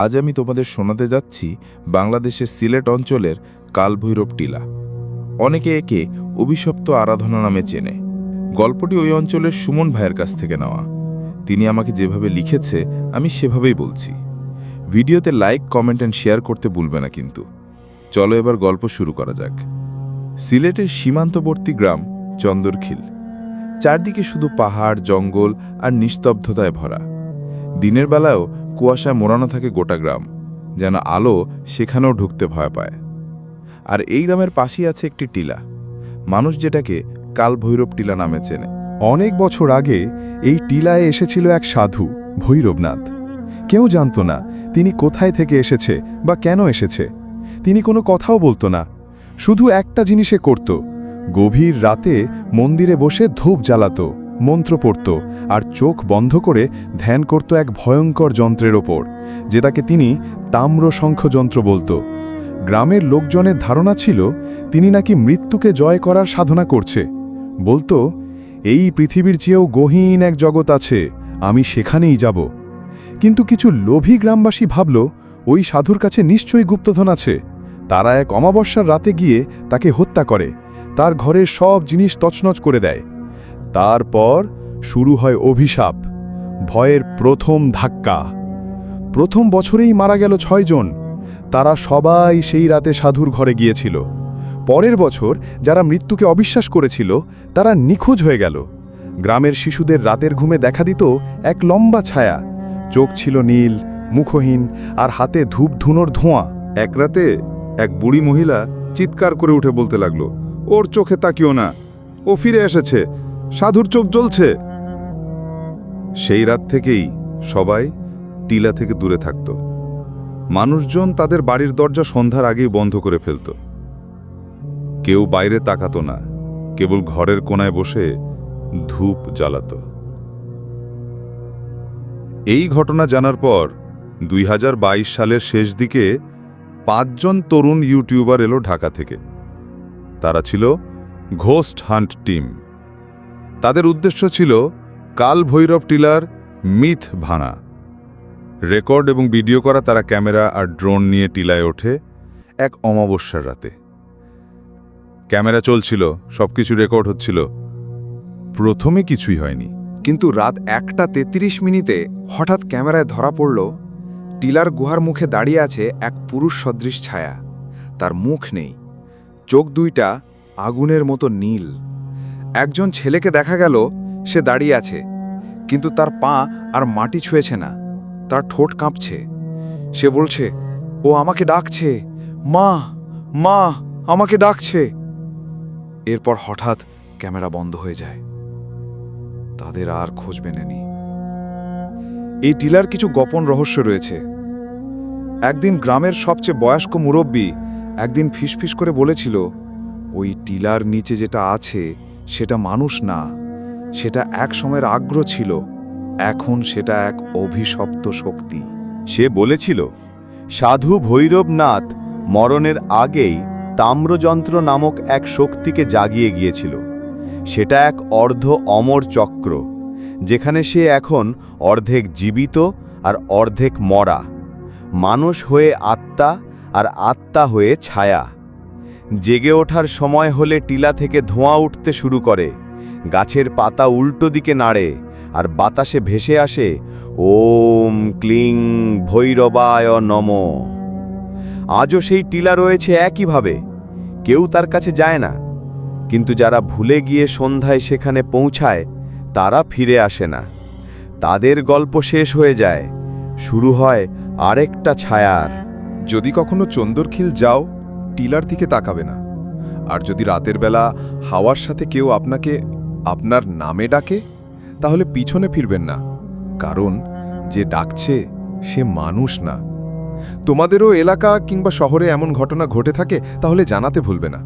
আজ আমি তোমাদের শোনাতে যাচ্ছি বাংলাদেশের সিলেট অঞ্চলের কালভৈরব টিলা। অনেকে একে অভিশপ্ত আরাধনা নামে চেনে। গল্পটি ওই অঞ্চলের সুমন ভাইয়ের কাছ থেকে নেওয়া। তিনি আমাকে যেভাবে লিখেছে আমি সেভাবেই বলছি। ভিডিওতে লাইক, কমেন্ট অ্যান্ড শেয়ার করতে ভুলবে না কিন্তু। চলো এবার গল্প শুরু করা যাক। সিলেটের সীমান্তবর্তী গ্রাম চন্দরখিল। চারদিকে শুধু পাহাড়, জঙ্গল আর নিস্তব্ধতায় ভরা। দিনের বেলায়ও কুয়াশায় মোড়ানো থাকে গোটা গ্রাম, যেন আলো সেখানেও ঢুকতে ভয় পায়। আর এই গ্রামের পাশেই আছে একটি টিলা, মানুষ যেটাকে কালভৈরব টিলা নামে চেনে। অনেক বছর আগে এই টিলায় এসেছিল এক সাধু, ভৈরবনাথ। কেউ জানত না তিনি কোথায় থেকে এসেছে বা কেন এসেছে। তিনি কোনো কথাও বলতো না, শুধু একটা জিনিসে করত। গভীর রাতে মন্দিরে বসে ধূপ জ্বালাত, মন্ত্র পড়ত আর চোখ বন্ধ করে ধ্যান করত এক ভয়ঙ্কর যন্ত্রের ওপর, যেটাকে তিনি তাম্রশঙ্খ যন্ত্র বলত। গ্রামের লোকজনের ধারণা ছিল তিনি নাকি মৃত্যুকে জয় করার সাধনা করছে। বলতো, এই পৃথিবীর চেয়েও গহীন এক জগৎ আছে, আমি সেখানেই যাব। কিন্তু কিছু লোভী গ্রামবাসী ভাবল ওই সাধুর কাছে নিশ্চয়ই গুপ্তধন আছে। তারা এক অমাবস্যার রাতে গিয়ে তাকে হত্যা করে, তার ঘরের সব জিনিস তছনছ করে দেয়। তারপর শুরু হয় অভিশাপ, ভয়ের প্রথম ধাক্কা। প্রথম বছরেই মারা গেল 6 জন। তারা সবাই সেই রাতে সাধুর ঘরে গিয়েছিল। পরের বছর যারা মৃত্যুকে অবিশ্বাস করেছিল তারা নিখোঁজ হয়ে গেল। গ্রামের শিশুদের রাতের ঘুমে দেখা দিত এক লম্বা ছায়া, চোখ ছিল নীল, মুখহীন আর হাতে ধূপ ধুনোর ধোঁয়া। এক রাতে এক বুড়ি মহিলা চিৎকার করে উঠে বলতে লাগলো, ওর চোখে তাকিও না, ও ফিরে এসেছে, সাধুর চোখ জ্বলছে। সেই রাত থেকেই সবাই টিলা থেকে দূরে থাকত। মানুষজন তাদের বাড়ির দরজা সন্ধ্যার আগেই বন্ধ করে ফেলত। কেউ বাইরে তাকাত না, কেবল ঘরের কোনায় বসে ধূপ জ্বালাত। এই ঘটনা জানার পর 2022 সালের শেষ দিকে 5 জন তরুণ ইউটিউবার এলো ঢাকা থেকে। তারা ছিল ঘোস্ট হান্ট টিম। তাদের উদ্দেশ্য ছিল কালভৈরব টিলার মিথ ভাঙা। রেকর্ড এবং ভিডিও করা তারা ক্যামেরা আর ড্রোন নিয়ে টিলায় ওঠে এক অমাবস্যার রাতে। ক্যামেরা চলছিল, সবকিছু রেকর্ড হচ্ছিল। প্রথমে কিছুই হয়নি, কিন্তু রাত 1:33 হঠাৎ ক্যামেরায় ধরা পড়ল টিলার গুহার মুখে দাঁড়িয়ে আছে এক পুরুষ সদৃশ ছায়া। তার মুখ নেই, চোখ দুইটা আগুনের মতো নীল। একজন ছেলেকে দেখা গেল, সে দাঁড়িয়ে আছে, কিন্তু তার পা আর মাটি ছুঁয়েছে না, তার ঠোঁট কাঁপছে। সে বলছে, ও আমাকে ডাকছে, মা মা আমাকে ডাকছে। এরপর হঠাৎ ক্যামেরা বন্ধ হয়ে যায়। তাদের আর খোঁজ মেলেনি। এই টিলার কিছু গোপন রহস্য রয়েছে। একদিন গ্রামের সবচেয়ে বয়স্ক মুরব্বী একদিন ফিসফিস করে বলেছিল, ওই টিলার নিচে যেটা আছে সেটা মানুষ না, সেটা এক সময়ের আগ্রহ ছিল, এখন সেটা এক অভিশপ্ত শক্তি। সে বলেছিল, সাধু ভৈরবনাথ মরণের আগেই তাম্রযন্ত্র নামক এক শক্তিকে জাগিয়ে গিয়েছিল। সেটা এক অর্ধ অমর চক্র, যেখানে সে এখন অর্ধেক জীবিত আর অর্ধেক মরা, মানুষ হয়ে আত্মা আর আত্মা হয়ে ছায়া। জেগে ওঠার সময় হলে টিলা থেকে ধোঁয়া উঠতে শুরু করে, গাছের পাতা উল্টো দিকে নাড়ে আর বাতাসে ভেসে আসে ওম ক্লিং ভৈরবায় নমঃ। আজও সেই টিলা রয়েছে একইভাবে, কেউ তার কাছে যায় না। কিন্তু যারা ভুলে গিয়ে সন্ধ্যায় সেখানে পৌঁছায় তারা ফিরে আসে না। তাদের গল্প শেষ হয়ে যায়, শুরু হয় আরেকটা ছায়ার। যদি কখনো চন্দরখিল যাও, টিলার দিকে তাকাবে না। আর যদি রাতের বেলা হাওয়ার সাথে কেউ আপনাকে আপনার নামে ডাকে, তাহলে পিছনে ফিরবেন না, কারণ যে ডাকছে সে মানুষ না। তোমাদেরও এলাকা কিংবা শহরে এমন ঘটনা ঘটে থাকে তাহলে জানাতে ভুলবে না।